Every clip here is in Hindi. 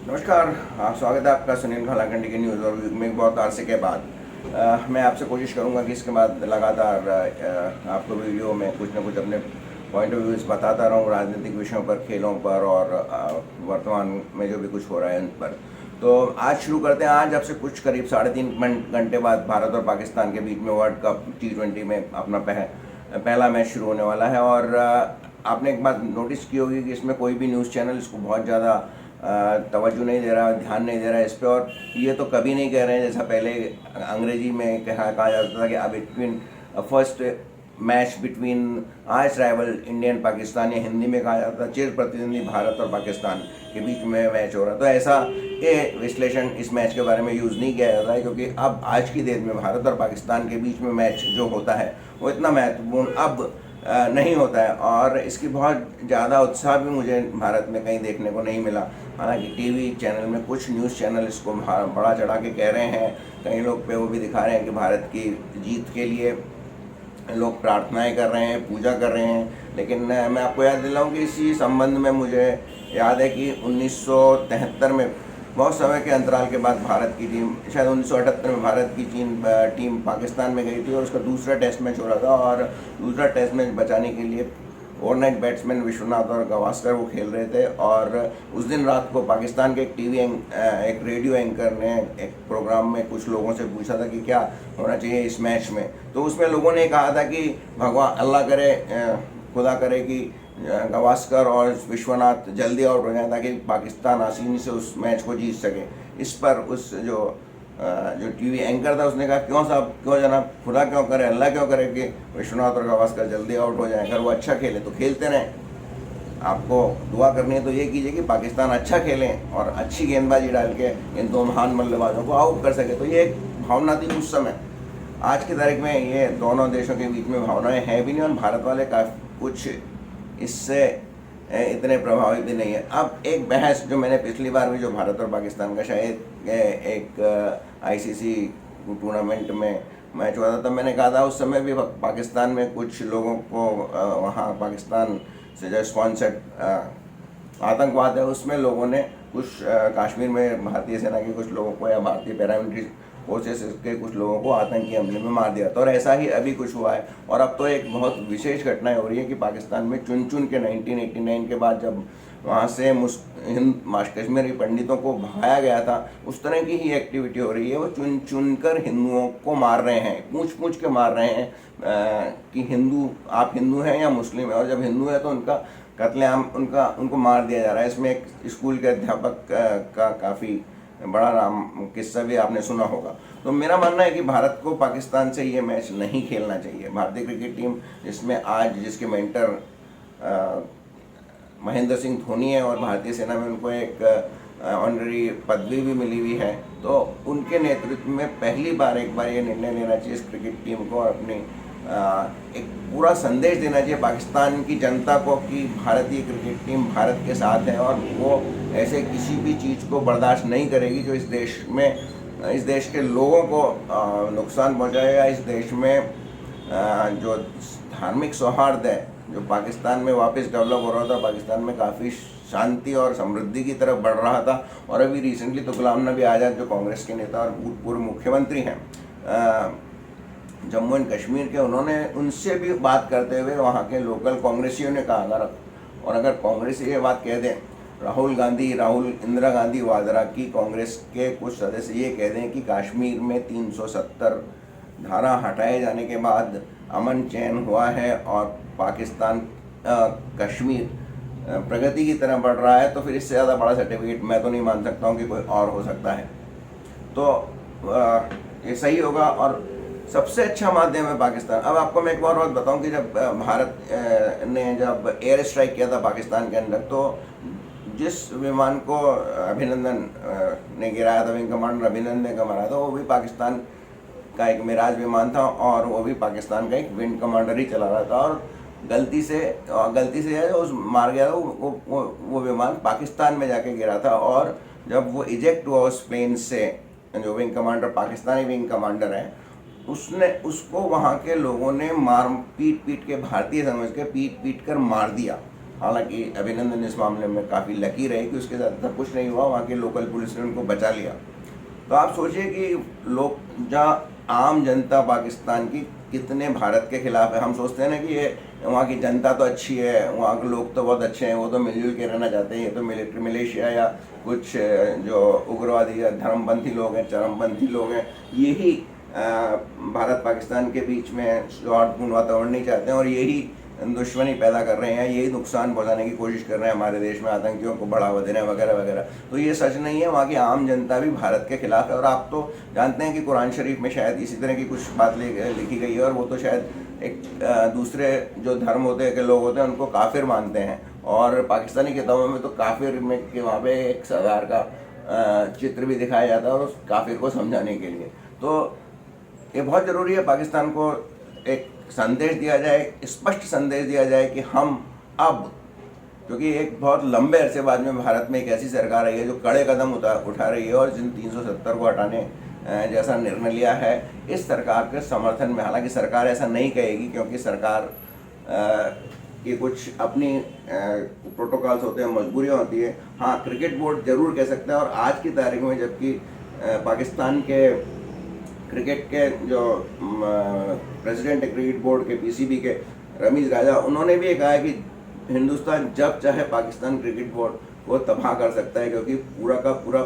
नमस्कार। स्वागत है आपका सुनील खालाखंडी के न्यूज़ और में बहुत अरसे के बाद मैं आपसे कोशिश करूंगा कि इसके बाद लगातार आपको वीडियो में कुछ ना कुछ अपने पॉइंट ऑफ व्यूज़ बताता रहूं, राजनीतिक विषयों पर, खेलों पर और वर्तमान में जो भी कुछ हो रहा है उन पर। तो आज शुरू करते हैं। आज आपसे कुछ करीब 3.5 घंटे बाद भारत और पाकिस्तान के बीच में वर्ल्ड कप T20 में अपना पहला मैच शुरू होने वाला है। और आपने एक बात नोटिस की होगी कि इसमें कोई भी न्यूज़ चैनल इसको बहुत ज़्यादा तवज्जो नहीं दे रहा, ध्यान नहीं दे रहा है इस पर। और ये तो कभी नहीं कह रहे हैं जैसा पहले अंग्रेजी में कहा जाता था कि between first match between arch rival Indian Pakistan, या हिंदी में कहा जाता था चिर प्रतिद्वंदी भारत और पाकिस्तान के बीच में मैच हो रहा। तो ऐसा ये विश्लेषण इस मैच के बारे में यूज़ नहीं किया जाता है, क्योंकि अब आज की डेट में भारत और पाकिस्तान के बीच में मैच जो होता है वो इतना महत्वपूर्ण अब नहीं होता है। और इसकी बहुत ज़्यादा उत्साह भी मुझे भारत में कहीं देखने को नहीं मिला। हालांकि टीवी चैनल में कुछ न्यूज़ चैनल इसको बड़ा चढ़ा के कह रहे हैं, कई लोग पे वो भी दिखा रहे हैं कि भारत की जीत के लिए लोग प्रार्थनाएं कर रहे हैं, पूजा कर रहे हैं। लेकिन मैं आपको याद दिलाऊं कि इसी संबंध में मुझे याद है कि 1973 में बहुत समय के अंतराल के बाद भारत की टीम, शायद 1978 में भारत की टीम पाकिस्तान में गई थी और उसका दूसरा टेस्ट मैच हो रहा था। और दूसरा टेस्ट मैच बचाने के लिए ओवरनाइट बैट्समैन विश्वनाथ और गावस्कर वो खेल रहे थे। और उस दिन रात को पाकिस्तान के एक रेडियो एंकर ने एक प्रोग्राम में कुछ लोगों से पूछा था कि क्या होना चाहिए इस मैच में। तो उसमें लोगों ने कहा था कि भगवान अल्लाह करे, खुदा करे कि गावस्कर और विश्वनाथ जल्दी आउट हो जाए ताकि पाकिस्तान आसानी से उस मैच को जीत सके। इस पर उस जो टीवी एंकर था उसने कहा, क्यों साहब, क्यों जनाब, खुदा क्यों करे, अल्लाह क्यों करे कि विश्वनाथ और गावस्कर जल्दी आउट हो जाए। अगर वो अच्छा खेले तो खेलते रहें, आपको दुआ करनी है तो ये कीजिए कि पाकिस्तान अच्छा खेलें और अच्छी गेंदबाजी डाल के इन दो महान बल्लेबाजों को आउट कर सके। तो ये एक भावना थी उस समय। आज की तारीख में ये दोनों देशों के बीच में भावनाएं हैं भी नहीं, और भारत वाले काफ़ी कुछ इससे इतने प्रभावित भी नहीं है। अब एक बहस जो मैंने पिछली बार भी, जो भारत और पाकिस्तान का शायद एक ICC टूर्नामेंट में मैच हुआ था, तब मैंने कहा था उस समय भी पाकिस्तान में कुछ लोगों को वहाँ पाकिस्तान से जो स्पॉन्सर्ड आतंकवाद है उसमें लोगों ने कुछ कश्मीर में भारतीय सेना के कुछ लोगों को या भारतीय पैरामिलिट्री फोर्सेस के कुछ लोगों को आतंकी हमले में मार दिया था। और ऐसा ही अभी कुछ हुआ है। और अब तो एक बहुत विशेष घटनाएं हो रही है कि पाकिस्तान में चुन के 1989 के बाद जब वहाँ से कश्मीरी पंडितों को भगाया गया था, उस तरह की ही एक्टिविटी हो रही है। वो चुन कर हिंदुओं को मार रहे हैं, पूछ के मार रहे हैं कि आप हिंदू हैं या मुस्लिम हैं। और जब हिंदू है तो उनका कत्लेआम, उनको मार दिया जा रहा है। इसमें एक स्कूल के अध्यापक का काफ़ी बड़ा नाम किस्सा भी आपने सुना होगा। तो मेरा मानना है कि भारत को पाकिस्तान से ये मैच नहीं खेलना चाहिए। भारतीय क्रिकेट टीम जिसमें आज जिसके मेंटर महेंद्र सिंह धोनी है और भारतीय सेना में उनको एक ऑनररी पदवी भी मिली हुई है, तो उनके नेतृत्व में पहली बार एक बार ये निर्णय लेना चाहिए इस क्रिकेट टीम को और अपनी एक पूरा संदेश देना चाहिए पाकिस्तान की जनता को कि भारतीय क्रिकेट टीम भारत के साथ है और वो ऐसे किसी भी चीज़ को बर्दाश्त नहीं करेगी जो इस देश के लोगों को नुकसान पहुंचाएगा। इस देश में जो धार्मिक सौहार्द है जो पाकिस्तान में वापस डेवलप हो रहा था, पाकिस्तान में काफ़ी शांति और समृद्धि की तरफ बढ़ रहा था। और अभी रिसेंटली तो गुलाम नबी आज़ाद जो कांग्रेस के नेता और पूर्व मुख्यमंत्री हैं जम्मू एंड कश्मीर के, उन्होंने उनसे भी बात करते हुए वहाँ के लोकल कांग्रेसियों ने कहा, और अगर कांग्रेस ये बात कह दें, इंदिरा गांधी वाड्रा की कांग्रेस के कुछ सदस्य ये कह दें कि कश्मीर में 370 धारा हटाए जाने के बाद अमन चैन हुआ है और पाकिस्तान कश्मीर प्रगति की तरफ बढ़ रहा है, तो फिर इससे ज़्यादा बड़ा सर्टिफिकेट मैं तो नहीं मान सकता हूँ कि कोई और हो सकता है। तो ये सही होगा और सबसे अच्छा माध्यम है पाकिस्तान। अब आपको मैं एक और बात बताऊं कि जब भारत ने जब एयर स्ट्राइक किया था पाकिस्तान के अंदर, तो जिस विमान को अभिनंदन ने गिराया था, विंग कमांडर अभिनंदन का मारा था, वो भी पाकिस्तान का एक मिराज विमान था और वो भी पाकिस्तान का एक विंग कमांडर ही चला रहा था। और गलती से उस मार गया था वो विमान पाकिस्तान में जाके गिरा था। और जब वो इजेक्ट हुआ उस प्लेन से, जो wing commander Pakistani wing commander है, उसको वहाँ के लोगों ने पीट के, भारतीय समझ के पीट कर मार दिया। हालांकि अभिनंदन इस मामले में काफ़ी लकी रहे कि उसके साथ कुछ नहीं हुआ, वहाँ के लोकल पुलिस ने उनको बचा लिया। तो आप सोचिए कि लोग, जहाँ आम जनता पाकिस्तान की कितने भारत के खिलाफ है। हम सोचते हैं ना कि ये वहाँ की जनता तो अच्छी है, वहाँ के लोग तो बहुत अच्छे हैं, वो तो मिलजुल के रहना चाहते हैं, ये तो मिलिट्री मिलिशिया या कुछ जो उग्रवादी या धर्मपंथी लोग हैं, चरमपंथी लोग हैं, यही भारत पाकिस्तान के बीच में सौहार्दपूर्ण वातावरण नहीं चाहते हैं और यही दुश्मनी पैदा कर रहे हैं, यही नुकसान पहुंचाने की कोशिश कर रहे हैं हमारे देश में, आतंकियों को बढ़ावा देने वगैरह वगैरह। तो ये सच नहीं है, वहाँ की आम जनता भी भारत के खिलाफ है। और आप तो जानते हैं कि कुरान शरीफ में शायद इसी तरह की कुछ बात लिखी गई है, और वो तो शायद एक दूसरे जो धर्म होते हैं के लोग होते हैं उनको काफिर मानते हैं, और पाकिस्तानी किताबों में तो काफिर में के वहाँ पे एक सरदार का चित्र भी दिखाया जाता है और उस काफिर को समझाने के लिए। तो ये बहुत ज़रूरी है पाकिस्तान को एक संदेश दिया जाए, स्पष्ट संदेश दिया जाए कि हम अब, क्योंकि एक बहुत लंबे अरसे बाद में भारत में एक ऐसी सरकार आई है जो कड़े कदम उठा रही है और जिन 370 को हटाने जैसा निर्णय लिया है, इस सरकार के समर्थन में। हालांकि सरकार ऐसा नहीं कहेगी क्योंकि सरकार की कुछ अपनी प्रोटोकॉल्स होते हैं, मजबूरियाँ होती है। हाँ, क्रिकेट बोर्ड जरूर कह सकता है, और आज की तारीख में जबकि पाकिस्तान के क्रिकेट के जो प्रेसिडेंट है क्रिकेट बोर्ड के, पीसीबी के, रमीज राजा, उन्होंने भी कहा है कि हिंदुस्तान जब चाहे पाकिस्तान क्रिकेट बोर्ड को तबाह कर सकता है, क्योंकि पूरा का पूरा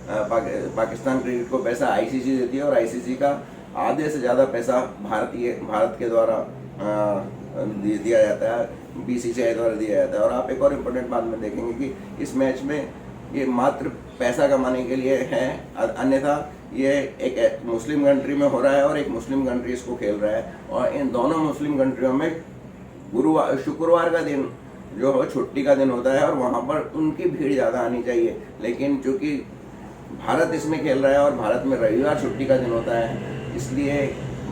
पाकिस्तान क्रिकेट को पैसा आईसीसी देती है और आईसीसी का आधे से ज़्यादा पैसा भारत के द्वारा दिया जाता है, बीसीसीआई द्वारा दिया जाता है। और आप एक और इम्पोर्टेंट बात में देखेंगे कि इस मैच में ये मात्र पैसा कमाने के लिए है, अन्यथा ये एक मुस्लिम कंट्री में हो रहा है और एक मुस्लिम कंट्री इसको खेल रहा है, और इन दोनों मुस्लिम कंट्रियों में शुक्रवार का दिन जो है छुट्टी का दिन होता है और वहाँ पर उनकी भीड़ ज़्यादा आनी चाहिए। लेकिन चूँकि भारत इसमें खेल रहा है और भारत में रविवार छुट्टी का दिन होता है, इसलिए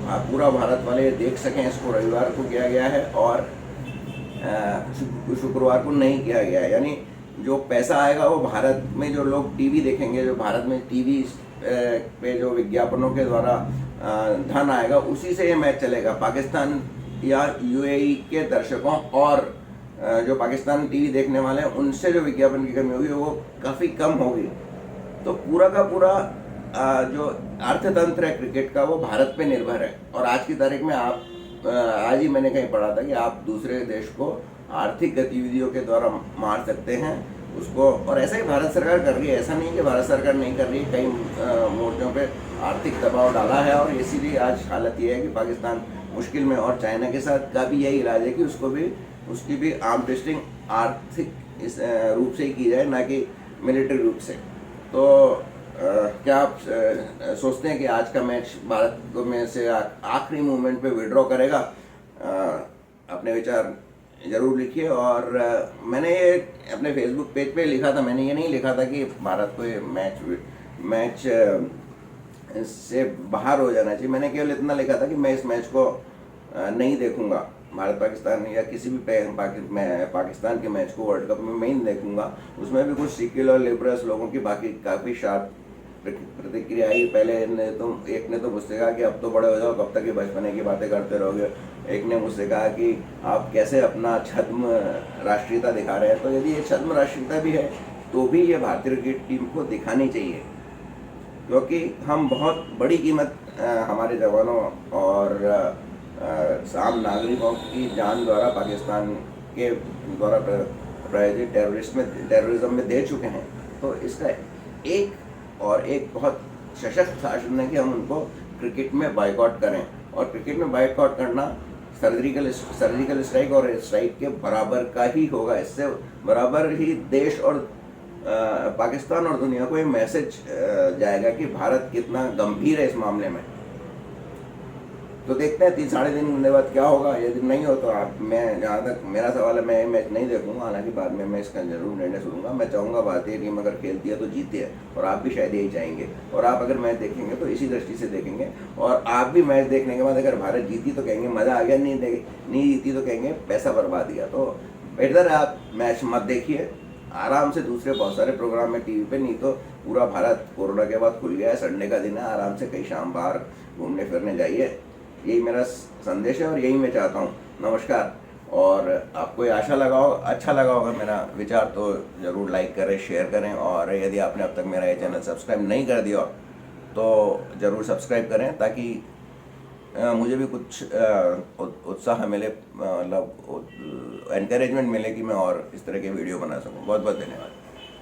पूरा भारत वाले देख सकें, इसको रविवार को किया गया है और शुक्रवार को नहीं किया गया है। यानी जो पैसा आएगा वो भारत में जो लोग टीवी देखेंगे, जो भारत में टीवी पे जो विज्ञापनों के द्वारा धन आएगा, उसी से ये मैच चलेगा। पाकिस्तान या यूएई के दर्शकों और जो पाकिस्तान टीवी देखने वाले हैं, उनसे जो विज्ञापन की कमी होगी वो काफ़ी कम होगी। तो पूरा का पूरा जो अर्थतंत्र है क्रिकेट का, वो भारत पे निर्भर है। और आज की तारीख में आप आज ही मैंने कहीं पढ़ा था कि आप दूसरे देश को आर्थिक गतिविधियों के द्वारा मार सकते हैं उसको, और ऐसा ही भारत सरकार कर रही है। ऐसा नहीं कि भारत सरकार नहीं कर रही है, कई मोर्चों पे आर्थिक दबाव डाला है और इसीलिए आज हालत ये है कि पाकिस्तान मुश्किल में। और चाइना के साथ का भी यही इलाज है कि उसकी भी आर्म ट्विस्टिंग आर्थिक इस रूप से ही की जाए, ना कि मिलिट्री रूप से। तो क्या आप सोचते हैं कि आज का मैच भारत में से आखिरी मूवमेंट पे विड्रॉ करेगा? अपने विचार ज़रूर लिखिए। और मैंने ये अपने फेसबुक पेज पे लिखा था, मैंने ये नहीं लिखा था कि भारत को ये मैच से बाहर हो जाना चाहिए। मैंने केवल इतना लिखा था कि मैं इस मैच को नहीं देखूंगा, भारत पाकिस्तान या किसी भी पाकिस्तान के मैच को वर्ल्ड कप में मैं नहीं देखूंगा। उसमें भी कुछ सिक्युलर लिबरल्स लोगों की बाकी काफ़ी शार्प प्रतिक्रिया आई। पहले एक ने तो मुझसे कहा कि अब तो बड़े हो जाओ, कब तक ये बचपने की बातें करते रहोगे। एक ने मुझसे कहा कि आप कैसे अपना छद्म राष्ट्रीयता दिखा रहे हैं। तो यदि ये छद्म राष्ट्रीयता भी है तो भी ये भारतीय क्रिकेट टीम को दिखानी चाहिए, क्योंकि हम बहुत बड़ी कीमत हमारे जवानों और आम नागरिकों की जान द्वारा पाकिस्तान के द्वारा प्रायोजित टेररिज्म में दे चुके हैं। तो इसका एक बहुत सशक्त शासन है कि हम उनको क्रिकेट में बायकॉट करें, और क्रिकेट में बायकॉट करना सर्जिकल स्ट्राइक और स्ट्राइक के बराबर का ही होगा। इससे बराबर ही देश और पाकिस्तान और दुनिया को ये मैसेज जाएगा कि भारत कितना गंभीर है इस मामले में। तो देखते हैं 3-3.5 दिन बाद क्या होगा। यदि नहीं हो तो मैं, जहाँ तक मेरा सवाल है, मैं मैच नहीं देखूंगा। हालांकि बाद में मैं इसका जरूर निर्णय सुनूंगा। मैं चाहूँगा भारतीय टीम अगर खेलती है तो जीती है, और आप भी शायद यही चाहेंगे। और आप अगर मैच देखेंगे तो इसी दृष्टि से देखेंगे, और आप भी मैच देखने के बाद अगर भारत जीती तो कहेंगे मज़ा आ गया, नहीं जीती तो कहेंगे पैसा बर्बाद किया। तो बेहतर है आप मैच मत देखिए, आराम से दूसरे बहुत सारे प्रोग्राम में टीवी पे। नहीं तो पूरा भारत कोरोना के बाद खुल गया है, संडे का दिन है, आराम से कहीं शाम बाहर घूमने फिरने जाइए। यही मेरा संदेश है और यही मैं चाहता हूँ। नमस्कार। और आपको ये आशा लगा हो अच्छा लगा होगा मेरा विचार, तो ज़रूर लाइक करें, शेयर करें। और यदि आपने अब तक मेरा ये चैनल सब्सक्राइब नहीं कर दिया तो ज़रूर सब्सक्राइब करें, ताकि मुझे भी कुछ उत्साह मिले, मतलब एनकरेजमेंट मिले कि मैं और इस तरह के वीडियो बना सकूं। बहुत बहुत धन्यवाद।